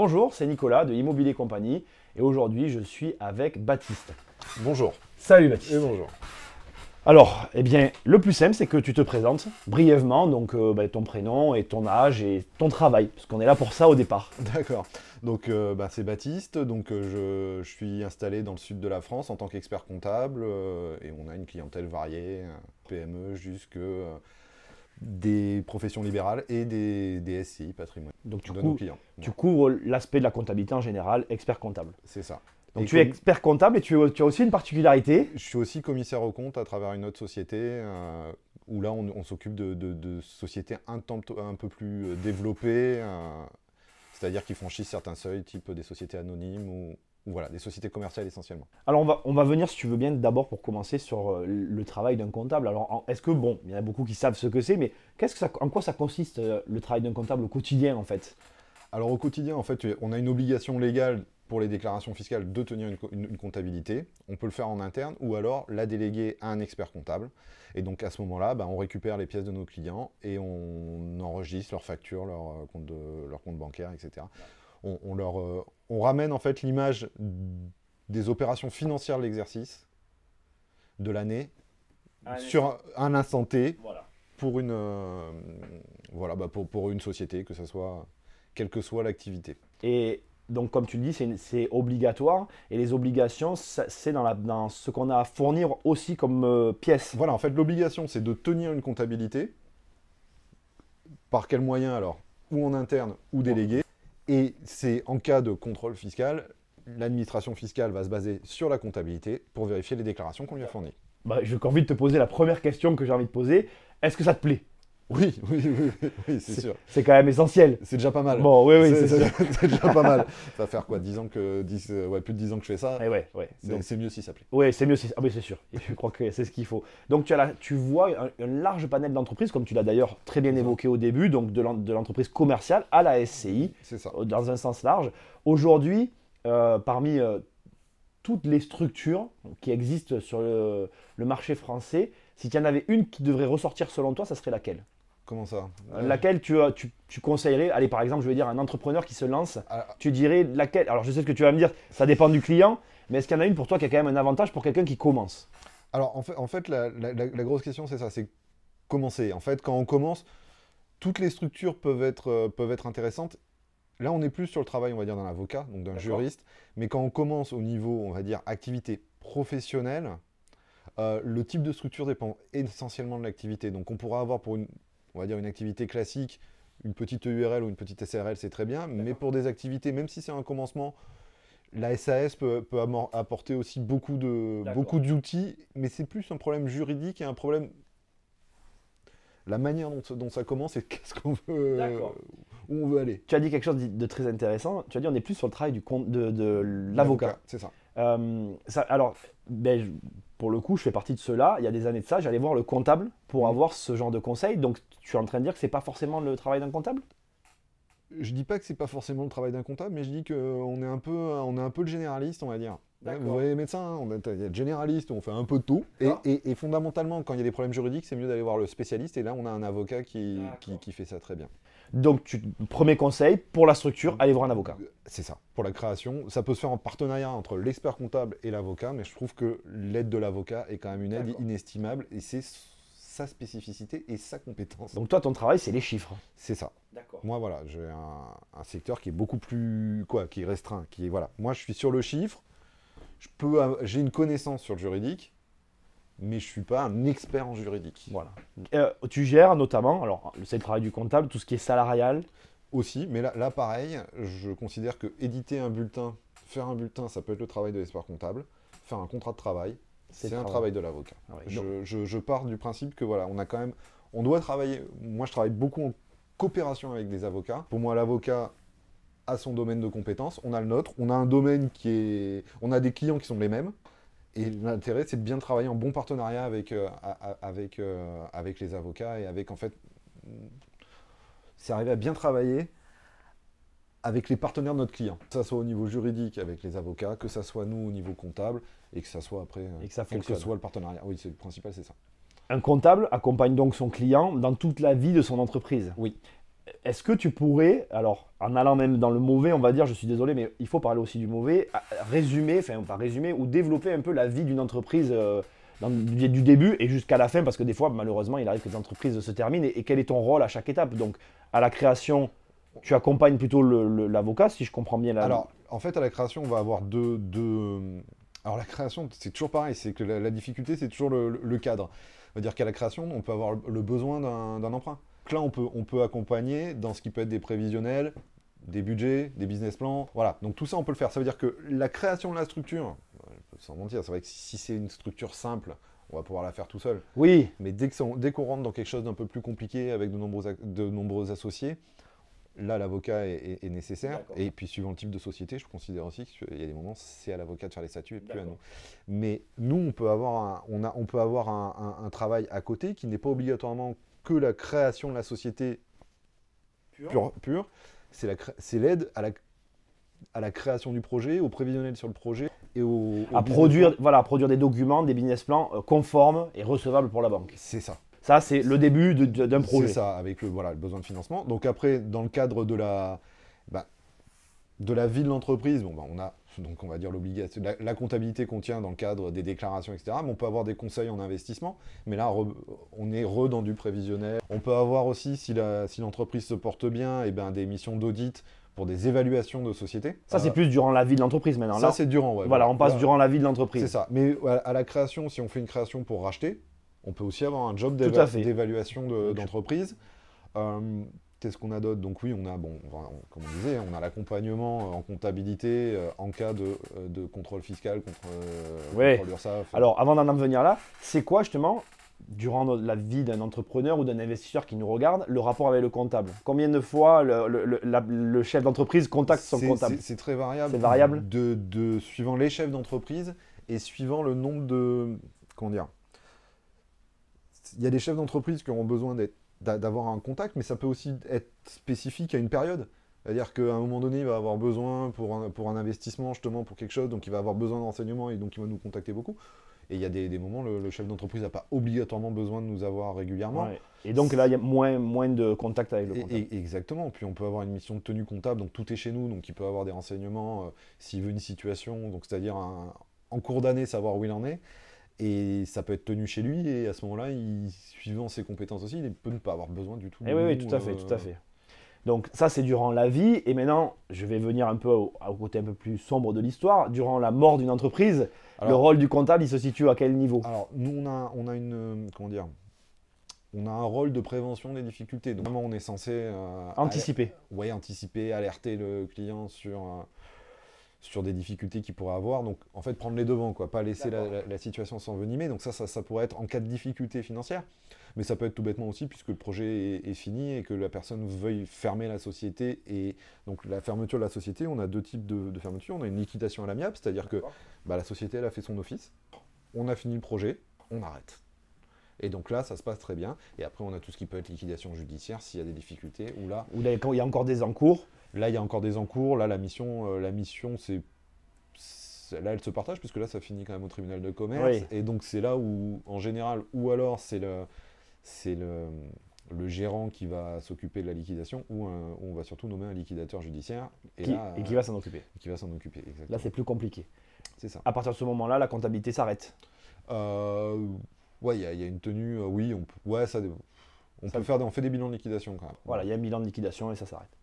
Bonjour, c'est Nicolas de Immobilier Compagnie et aujourd'hui je suis avec Baptiste. Bonjour. Salut Baptiste. Et bonjour. Alors, eh bien, le plus simple c'est que tu te présentes brièvement, donc ton prénom et ton âge et ton travail, parce qu'on est là pour ça au départ. D'accord. Donc c'est Baptiste, je suis installé dans le sud de la France en tant qu'expert comptable et on a une clientèle variée, PME jusque des professions libérales et des SCI patrimoine Donc de nos clients. tu couvres l'aspect de la comptabilité en général, expert comptable. C'est ça. Donc Et tu es expert comptable et tu as aussi une particularité. Je suis aussi commissaire aux comptes à travers une autre société où là on s'occupe de sociétés un peu plus développées, c'est-à-dire qui franchissent certains seuils, type des sociétés anonymes ou voilà, des sociétés commerciales essentiellement. Alors on va venir, si tu veux bien, d'abord pour commencer sur le travail d'un comptable. Alors est-ce que, bon, il y en a beaucoup qui savent ce que c'est, mais en quoi ça consiste le travail d'un comptable au quotidien en fait? Alors au quotidien, en fait, on a une obligation légale pour les déclarations fiscales de tenir une comptabilité. On peut le faire en interne ou alors la déléguer à un expert comptable. Et donc à ce moment-là, on récupère les pièces de nos clients et on enregistre leurs factures, leur compte bancaire, etc. On ramène en fait l'image des opérations financières de l'exercice de l'année sur un instant T pour pour une société, que ce soit quelle que soit l'activité. Et donc, comme tu le dis, c'est obligatoire. Et les obligations, c'est dans ce qu'on a à fournir aussi comme pièces. Voilà, en fait, l'obligation, c'est de tenir une comptabilité. Par quel moyen alors? Ou en interne ou délégué. Et c'est en cas de contrôle fiscal, l'administration fiscale va se baser sur la comptabilité pour vérifier les déclarations qu'on lui a fournies. J'ai envie de te poser la première question que j'ai envie de poser. Est-ce que ça te plaît? Oui, c'est sûr. C'est quand même essentiel. C'est déjà pas mal. Bon, oui, c'est sûr. C'est déjà pas mal. Ça va faire quoi, plus de 10 ans que je fais ça. Et ouais. C'est mieux si ça plaît. Oui, c'est mieux. Mais c'est sûr. Et je crois que c'est ce qu'il faut. Donc, tu vois un large panel d'entreprises, comme tu l'as d'ailleurs très bien évoqué au début, donc de l'entreprise commerciale à la SCI, dans un sens large. Aujourd'hui, parmi toutes les structures qui existent sur le marché français, si tu y en avais une qui devrait ressortir selon toi, ça serait laquelle? Comment ça? Laquelle tu conseillerais? Allez, par exemple, je veux dire un entrepreneur qui se lance, tu dirais laquelle? Alors, je sais ce que tu vas me dire, ça dépend du client, mais est-ce qu'il y en a une pour toi qui a quand même un avantage pour quelqu'un qui commence? Alors, en fait la grosse question, c'est ça, c'est commencer. En fait, quand on commence, toutes les structures peuvent être intéressantes. Là, on est plus sur le travail, on va dire, d'un avocat, donc d'un juriste. Mais quand on commence au niveau, on va dire, activité professionnelle, le type de structure dépend essentiellement de l'activité. Donc, on pourra avoir on va dire, une activité classique, une petite EURL ou une petite SARL, c'est très bien. Mais pour des activités, même si c'est un commencement, la SAS peut apporter aussi beaucoup d'outils. Mais c'est plus un problème juridique et un problème... La manière dont ça commence et qu'est-ce qu'on veut, où on veut aller. Tu as dit quelque chose de très intéressant. Tu as dit on est plus sur le travail de l'avocat. C'est ça. Alors, pour le coup, je fais partie de ceux-là. Il y a des années de ça, j'allais voir le comptable pour avoir ce genre de conseils. Donc, tu es en train de dire que c'est pas forcément le travail d'un comptable? Je dis pas que c'est pas forcément le travail d'un comptable, mais je dis qu'on est un peu le généraliste, on va dire. Vous voyez les médecins, il y a le généraliste, on fait un peu de tout. Et fondamentalement, quand il y a des problèmes juridiques, c'est mieux d'aller voir le spécialiste. Et là, on a un avocat qui fait ça très bien. Donc, premier conseil, pour la structure, allez voir un avocat. C'est ça. Pour la création, ça peut se faire en partenariat entre l'expert comptable et l'avocat, mais je trouve que l'aide de l'avocat est quand même une aide inestimable et c'est sa spécificité et sa compétence. Donc toi, ton travail, c'est les chiffres. C'est ça. D'accord. Moi, voilà, j'ai un secteur qui est beaucoup plus... qui est restreint. Voilà. Moi, je suis sur le chiffre. J'ai une connaissance sur le juridique, mais je ne suis pas un expert en juridique. Voilà. Tu gères notamment, alors c'est le travail du comptable, tout ce qui est salarial. Aussi, mais là pareil, je considère que éditer un bulletin, faire un bulletin, ça peut être le travail de l'expert comptable. Faire un contrat de travail, c'est un travail de l'avocat. Je pars du principe que voilà, on doit travailler. Moi, je travaille beaucoup en coopération avec des avocats. Pour moi, l'avocat a son domaine de compétences, on a le nôtre, on a un domaine on a des clients qui sont les mêmes. Et l'intérêt, c'est de bien travailler en bon partenariat avec les avocats et avec, en fait, c'est arriver à bien travailler avec les partenaires de notre client. Que ça soit au niveau juridique avec les avocats, que ça soit nous au niveau comptable, et que ça soit après, quel que soit le partenariat. Oui, c'est le principal, c'est ça. Un comptable accompagne donc son client dans toute la vie de son entreprise. Oui. Est-ce que tu pourrais, alors en allant même dans le mauvais, on va dire, je suis désolé, mais il faut parler aussi du mauvais, résumer, enfin pas résumer, ou développer un peu la vie d'une entreprise du début et jusqu'à la fin, parce que des fois, malheureusement, il arrive que les entreprises se terminent, et quel est ton rôle à chaque étape? Donc, à la création, tu accompagnes plutôt l'avocat, si je comprends bien. Alors, en fait, à la création, on va avoir Alors, la création, c'est toujours pareil, c'est que la difficulté, c'est toujours le cadre. C'est-à-dire qu'à la création, on peut avoir le besoin d'un emprunt. Donc là, on peut accompagner dans ce qui peut être des prévisionnels, des budgets, des business plans, voilà. Donc tout ça, on peut le faire. Ça veut dire que la création de la structure, sans mentir, c'est vrai que si c'est une structure simple, on va pouvoir la faire tout seul. Oui. Mais dès qu'on rentre dans quelque chose d'un peu plus compliqué avec de nombreux associés, là, l'avocat est nécessaire. Et puis, suivant le type de société, je considère aussi qu'il y a des moments, c'est à l'avocat de faire les statuts et plus à nous. Mais nous, on peut avoir un travail à côté qui n'est pas obligatoirement que la création de la société pure. C'est l'aide à la création du projet, au prévisionnel sur le projet et à produire des documents, des business plans conformes et recevables pour la banque. C'est ça. Ça, c'est le début d'un projet. C'est ça, avec le besoin de financement. Donc après, dans le cadre de la vie de l'entreprise, on va dire l'obligation. La comptabilité qu'on tient dans le cadre des déclarations, etc. Mais on peut avoir des conseils en investissement. Mais là, on est dans du prévisionnel. On peut avoir aussi, si l'entreprise se porte bien, des missions d'audit pour des évaluations de société. Ça, c'est plus durant la vie de l'entreprise maintenant. Ça, c'est durant, ouais. Voilà, on passe durant la vie de l'entreprise. C'est ça. Mais à la création, si on fait une création pour racheter, on peut aussi avoir un job d'évaluation d'entreprise. Qu'est-ce qu'on a d'autre? Donc oui, on a, comme on disait, on a l'accompagnement en comptabilité en cas de contrôle fiscal, contrôle URSSAF. Alors, avant d'en venir là, c'est quoi justement, durant la vie d'un entrepreneur ou d'un investisseur qui nous regarde, le rapport avec le comptable? Combien de fois le chef d'entreprise contacte son comptable? C'est très variable. C'est variable suivant les chefs d'entreprise et suivant le nombre de... Comment dire? Il y a des chefs d'entreprise qui auront besoin d'avoir un contact, mais ça peut aussi être spécifique à une période. C'est-à-dire qu'à un moment donné, il va avoir besoin pour un investissement, justement, pour quelque chose, donc il va avoir besoin d'enseignement et donc il va nous contacter beaucoup. Et il y a des moments, le chef d'entreprise n'a pas obligatoirement besoin de nous avoir régulièrement. Ouais. Et donc là, il y a moins de contact avec le comptable. Exactement. Puis on peut avoir une mission de tenue comptable, donc tout est chez nous, donc il peut avoir des renseignements s'il veut une situation, donc c'est-à-dire en cours d'année, savoir où il en est. Et ça peut être tenu chez lui, et à ce moment-là, suivant ses compétences aussi, il peut ne pas avoir besoin du tout. Oui, tout à fait. Donc ça, c'est durant la vie. Et maintenant, je vais venir un peu au côté un peu plus sombre de l'histoire. Durant la mort d'une entreprise, le rôle du comptable, il se situe à quel niveau? Alors, nous, on a une... Comment dire? On a un rôle de prévention des difficultés. Donc, vraiment, on est censé... anticiper. Oui, anticiper, alerter le client sur des difficultés qu'il pourrait avoir. Donc, en fait, prendre les devants, quoi. Pas laisser la situation s'envenimer. Donc ça pourrait être en cas de difficulté financière. Mais ça peut être tout bêtement aussi, puisque le projet est fini et que la personne veuille fermer la société. Et donc, la fermeture de la société, on a deux types de fermeture. On a une liquidation à l'amiable, c'est-à-dire que la société, elle a fait son office. On a fini le projet, on arrête. Et donc là, ça se passe très bien. Et après, on a tout ce qui peut être liquidation judiciaire s'il y a des difficultés. Ou là, il y a encore des encours. Là, il y a encore des encours. Là, la mission, c'est... Là, elle se partage, puisque là, ça finit quand même au tribunal de commerce. Oui. Et donc, c'est là où, en général, ou alors c'est le gérant qui va s'occuper de la liquidation, ou on va surtout nommer un liquidateur judiciaire. Et qui va s'en occuper. Qui va s'en occuper, exactement. Là, c'est plus compliqué. C'est ça. À partir de ce moment-là, la comptabilité s'arrête. Ouais, il y a une tenue, oui, on fait des bilans de liquidation quand même. Voilà, il y a un bilan de liquidation et ça s'arrête.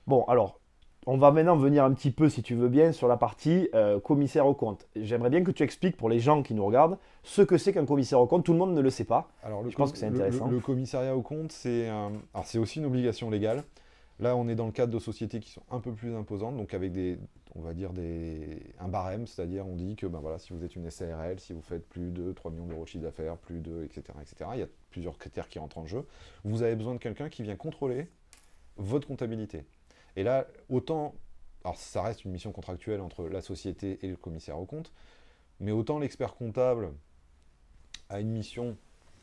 Bon, alors, on va maintenant venir un petit peu, si tu veux bien, sur la partie commissaire aux comptes. J'aimerais bien que tu expliques pour les gens qui nous regardent ce que c'est qu'un commissaire aux comptes. Tout le monde ne le sait pas. Alors, je pense que c'est intéressant. Le commissariat aux comptes, c'est aussi une obligation légale. Là, on est dans le cadre de sociétés qui sont un peu plus imposantes, donc avec un barème, c'est-à-dire on dit que si vous êtes une SARL, si vous faites plus de 3 millions d'euros de chiffre d'affaires, plus de, etc., il y a plusieurs critères qui rentrent en jeu. Vous avez besoin de quelqu'un qui vient contrôler votre comptabilité. Et là, alors ça reste une mission contractuelle entre la société et le commissaire aux comptes, mais autant l'expert comptable a une mission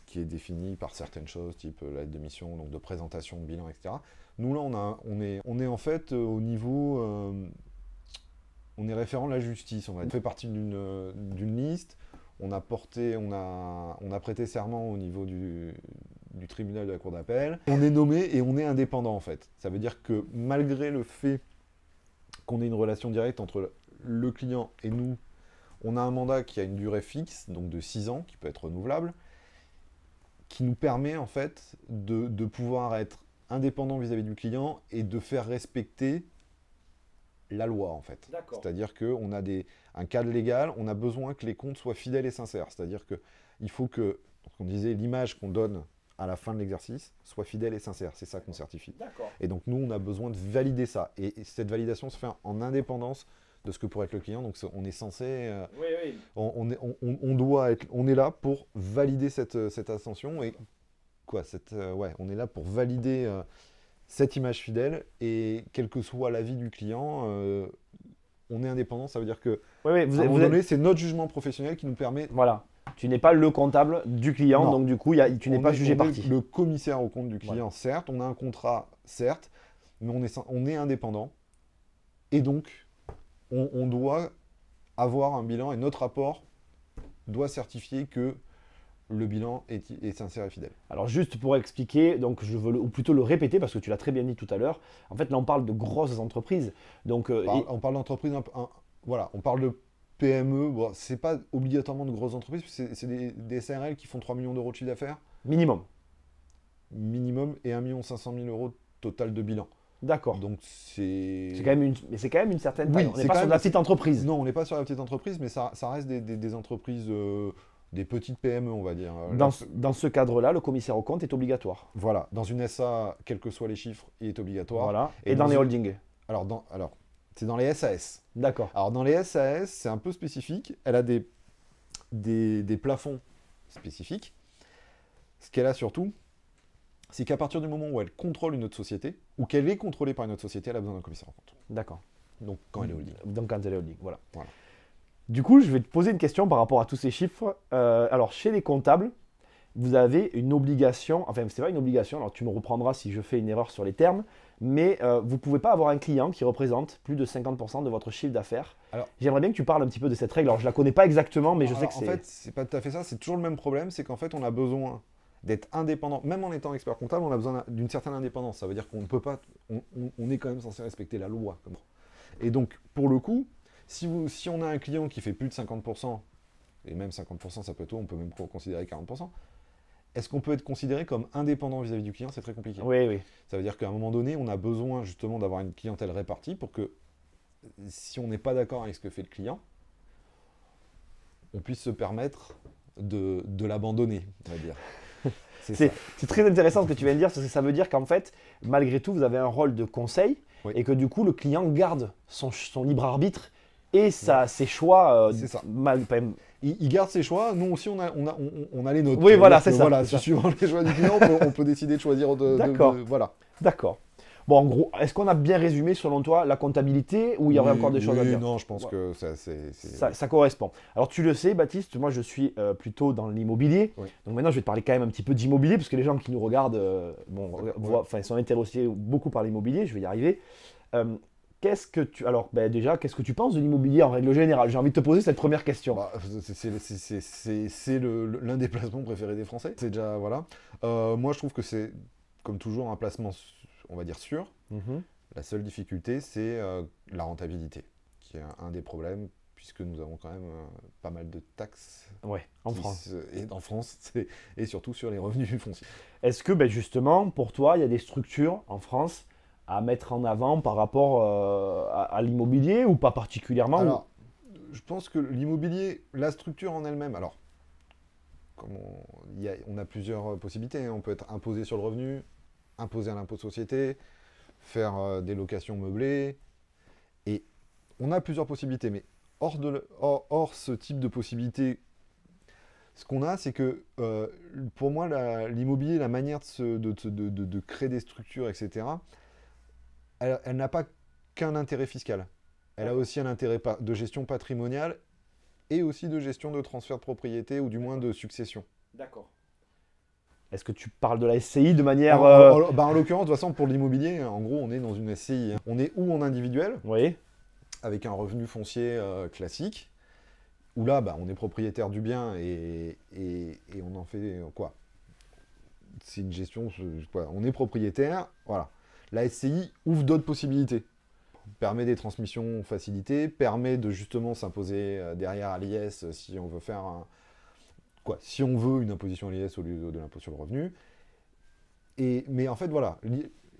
qui est définie par certaines choses, type l'aide de mission, donc de présentation de bilan, etc. Nous, là, on est en fait au niveau... on est référent de la justice, on fait partie d'une liste, on a prêté serment au niveau du tribunal de la cour d'appel. On est nommé et on est indépendant en fait. Ça veut dire que malgré le fait qu'on ait une relation directe entre le client et nous, on a un mandat qui a une durée fixe, donc de 6 ans, qui peut être renouvelable, qui nous permet en fait de pouvoir être indépendant vis-à-vis du client et de faire respecter la loi en fait. C'est-à-dire qu'on a un cadre légal, on a besoin que les comptes soient fidèles et sincères. C'est-à-dire qu'il faut que, on disait, l'image qu'on donne à la fin de l'exercice soit fidèle et sincère. C'est ça qu'on certifie. Et donc nous, on a besoin de valider ça. Et cette validation se fait en indépendance de ce que pourrait être le client. Donc on est censé, on est là pour valider cette ascension et quoi, on est là pour valider cette image fidèle et quel que soit l'avis du client, on est indépendant. Ça veut dire que à un moment donné, c'est notre jugement professionnel qui nous permet. Voilà. Tu n'es pas le comptable du client, non. Donc du coup, tu n'es pas jugé parti. Le commissaire au compte du client, certes, on a un contrat, certes, mais on est indépendant et donc on doit avoir un bilan et notre rapport doit certifier que le bilan est sincère et fidèle. Alors juste pour expliquer, donc je veux ou plutôt le répéter parce que tu l'as très bien dit tout à l'heure. En fait, là on parle de grosses entreprises. Donc on parle d'entreprises, voilà, on parle de PME. Bon, c'est pas obligatoirement de grosses entreprises, c'est des SARL qui font 3 millions d'euros de chiffre d'affaires. Minimum. Minimum et 1 500 000 euros total de bilan. D'accord. Donc c'est quand même une certaine taille. Oui, on n'est pas sur la petite entreprise. Non, on n'est pas sur la petite entreprise, mais ça reste des entreprises. Des petites PME, on va dire. Dans ce cadre-là, le commissaire aux comptes est obligatoire. Voilà. Dans une SA, quels que soient les chiffres, il est obligatoire. Voilà. Et dans les holdings. Alors, c'est dans les SAS. D'accord. Alors, dans les SAS, c'est un peu spécifique. Elle a des plafonds spécifiques. Ce qu'elle a surtout, c'est qu'à partir du moment où elle contrôle une autre société, ou qu'elle est contrôlée par une autre société, elle a besoin d'un commissaire aux comptes. D'accord. Donc, quand elle est holding. Donc, quand elle est holding, voilà. Du coup, je vais te poser une question par rapport à tous ces chiffres. Alors, chez les comptables, vous avez une obligation, enfin, c'est pas une obligation, alors tu me reprendras si je fais une erreur sur les termes, mais vous ne pouvez pas avoir un client qui représente plus de 50% de votre chiffre d'affaires. J'aimerais bien que tu parles un petit peu de cette règle. Alors, je ne la connais pas exactement, mais je sais que c'est… En fait, c'est pas tout à fait ça. C'est toujours le même problème, c'est qu'en fait, on a besoin d'être indépendant. Même en étant expert comptable, on a besoin d'une certaine indépendance. Ça veut dire qu'on ne peut pas… On est quand même censé respecter la loi. Et donc, pour le coup… Si on a un client qui fait plus de 50%, et même 50%, ça peut être, on peut même considérer 40%, est-ce qu'on peut être considéré comme indépendant vis-à-vis du client? C'est très compliqué. Oui. Ça veut dire qu'à un moment donné, on a besoin justement d'avoir une clientèle répartie pour que, si on n'est pas d'accord avec ce que fait le client, on puisse se permettre de l'abandonner, on va dire. C'est très intéressant ce que tu viens de dire, parce que ça veut dire qu'en fait, malgré tout, vous avez un rôle de conseil, et que du coup, le client garde son libre arbitre et ses choix. C'est ça. Il garde ses choix, nous aussi on a les nôtres. Oui, voilà, c'est ça. Voilà, suivant les choix du client, on peut décider de choisir D'accord. Voilà. D'accord. Bon, en gros, est-ce qu'on a bien résumé, selon toi, la comptabilité ou il y aurait encore des choses à dire? Non, je pense que ça correspond. Alors, tu le sais, Baptiste, moi, je suis plutôt dans l'immobilier. Oui. Donc maintenant, je vais te parler quand même un petit peu d'immobilier, parce que les gens qui nous regardent ils sont intéressés beaucoup par l'immobilier. Je vais y arriver. Qu'est-ce que tu penses de l'immobilier en règle générale? J'ai envie de te poser cette première question. C'est l'un des placements préférés des Français. C'est déjà, voilà. Moi, je trouve que c'est, comme toujours, un placement, on va dire, sûr. La seule difficulté, c'est la rentabilité, qui est un des problèmes, puisque nous avons quand même pas mal de taxes. Ouais, en France. En France, et surtout sur les revenus fonciers. Est-ce que, justement, pour toi, il y a des structures en France à mettre en avant par rapport à l'immobilier ou pas particulièrement? Alors, je pense que l'immobilier, la structure en elle-même, alors, on a plusieurs possibilités. On peut être imposé sur le revenu, imposé à l'impôt de société, faire des locations meublées. Et on a plusieurs possibilités, mais hors ce type de possibilités, ce qu'on a, c'est que pour moi, l'immobilier, la manière de créer des structures, etc., elle n'a pas qu'un intérêt fiscal. Elle a aussi un intérêt de gestion patrimoniale et aussi de gestion de transfert de propriété ou du moins de succession. D'accord. Est-ce que tu parles de la SCI de manière… En l'occurrence, de toute façon, pour l'immobilier, en gros, on est dans une SCI. On est ou en individuel, oui, avec un revenu foncier classique, où là, on est propriétaire du bien et on en fait quoi? c'est une gestion, on est propriétaire, voilà. La SCI ouvre d'autres possibilités. Permet des transmissions facilitées, permet de justement s'imposer derrière à l'IS si on veut faire si on veut une imposition à l'IS au lieu de l'impôt sur le revenu. Mais en fait, voilà,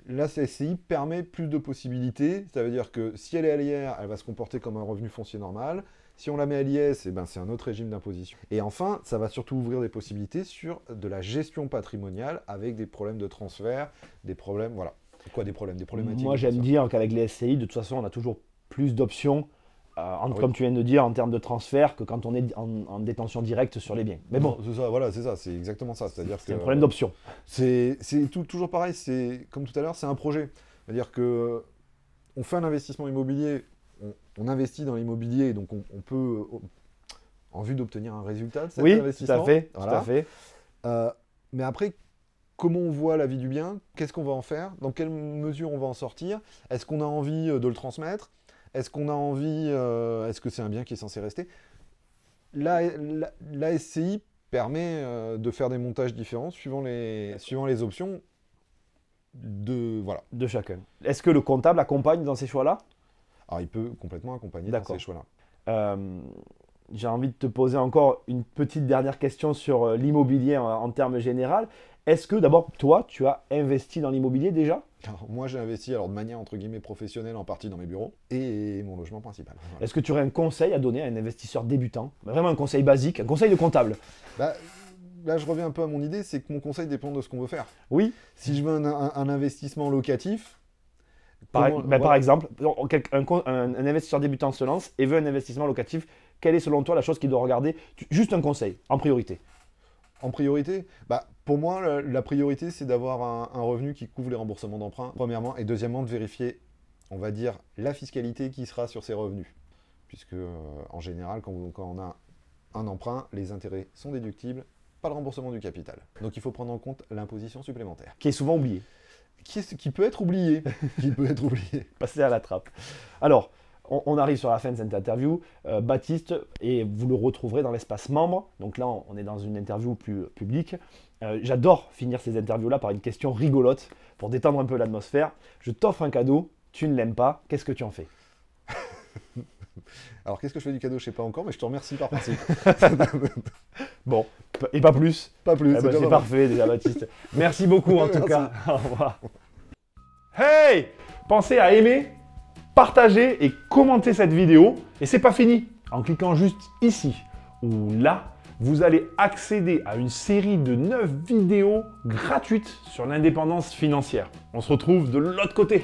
la SCI permet plus de possibilités. Ça veut dire que si elle est à l'IR, elle va se comporter comme un revenu foncier normal. Si on la met à l'IS, eh ben, c'est un autre régime d'imposition. Et enfin, ça va surtout ouvrir des possibilités sur de la gestion patrimoniale avec des problèmes de transfert, des problèmes, voilà. Quoi des problèmes, des problématiques? Moi, j'aime dire qu'avec les SCI, de toute façon, on a toujours plus d'options, comme tu viens de dire, en termes de transfert, que quand on est en détention directe sur les biens. Mais bon, c'est ça, voilà, c'est ça, c'est exactement ça. C'est un problème d'option. C'est toujours pareil, c'est comme tout à l'heure, c'est un projet. C'est-à-dire que on fait un investissement immobilier, on investit dans l'immobilier, donc on peut, en vue d'obtenir un résultat de cet investissement. Tout à fait, voilà. Tout à fait. Mais après, comment on voit la vie du bien? Qu'est-ce qu'on va en faire? Dans quelle mesure on va en sortir? Est-ce qu'on a envie de le transmettre? Est-ce qu'on a envie... est-ce que c'est un bien qui est censé rester? La SCI permet de faire des montages différents suivant les options de chacun. Est-ce que le comptable accompagne dans ces choix-là? Alors, il peut complètement accompagner dans ces choix-là. J'ai envie de te poser encore une petite dernière question sur l'immobilier en termes généraux. Est-ce que d'abord, toi, tu as investi dans l'immobilier déjà? Alors, moi, j'ai investi de manière entre guillemets professionnelle en partie dans mes bureaux et mon logement principal. Voilà. Est-ce que tu aurais un conseil à donner à un investisseur débutant? Vraiment un conseil basique, un conseil de comptable? Là, je reviens un peu à mon idée, c'est que mon conseil dépend de ce qu'on veut faire. Oui. Si je veux un investissement locatif... Par exemple, un investisseur débutant se lance et veut un investissement locatif. Quelle est selon toi la chose qu'il doit regarder? Juste un conseil, en priorité. En priorité, pour moi, la priorité, c'est d'avoir un revenu qui couvre les remboursements d'emprunt, premièrement, et deuxièmement, de vérifier, on va dire, la fiscalité qui sera sur ces revenus. Puisque, en général, quand on a un emprunt, les intérêts sont déductibles, pas le remboursement du capital. Donc, il faut prendre en compte l'imposition supplémentaire. Qui est souvent oubliée. Qui peut être oublié. Passer à la trappe. Alors, on arrive sur la fin de cette interview. Baptiste, et vous le retrouverez dans l'espace membre. Donc là, on est dans une interview plus publique. J'adore finir ces interviews-là par une question rigolote pour détendre un peu l'atmosphère. Je t'offre un cadeau, tu ne l'aimes pas, qu'est-ce que tu en fais? Alors, qu'est-ce que je fais du cadeau? Je ne sais pas encore, mais je te remercie par principe. Bon, et pas plus? Pas plus. C'est parfait déjà, Baptiste. Merci beaucoup en tout cas. Au revoir. Hey! Pensez à aimer, partager et commenter cette vidéo. Et c'est pas fini. En cliquant juste ici ou là, vous allez accéder à une série de 9 vidéos gratuites sur l'indépendance financière. On se retrouve de l'autre côté.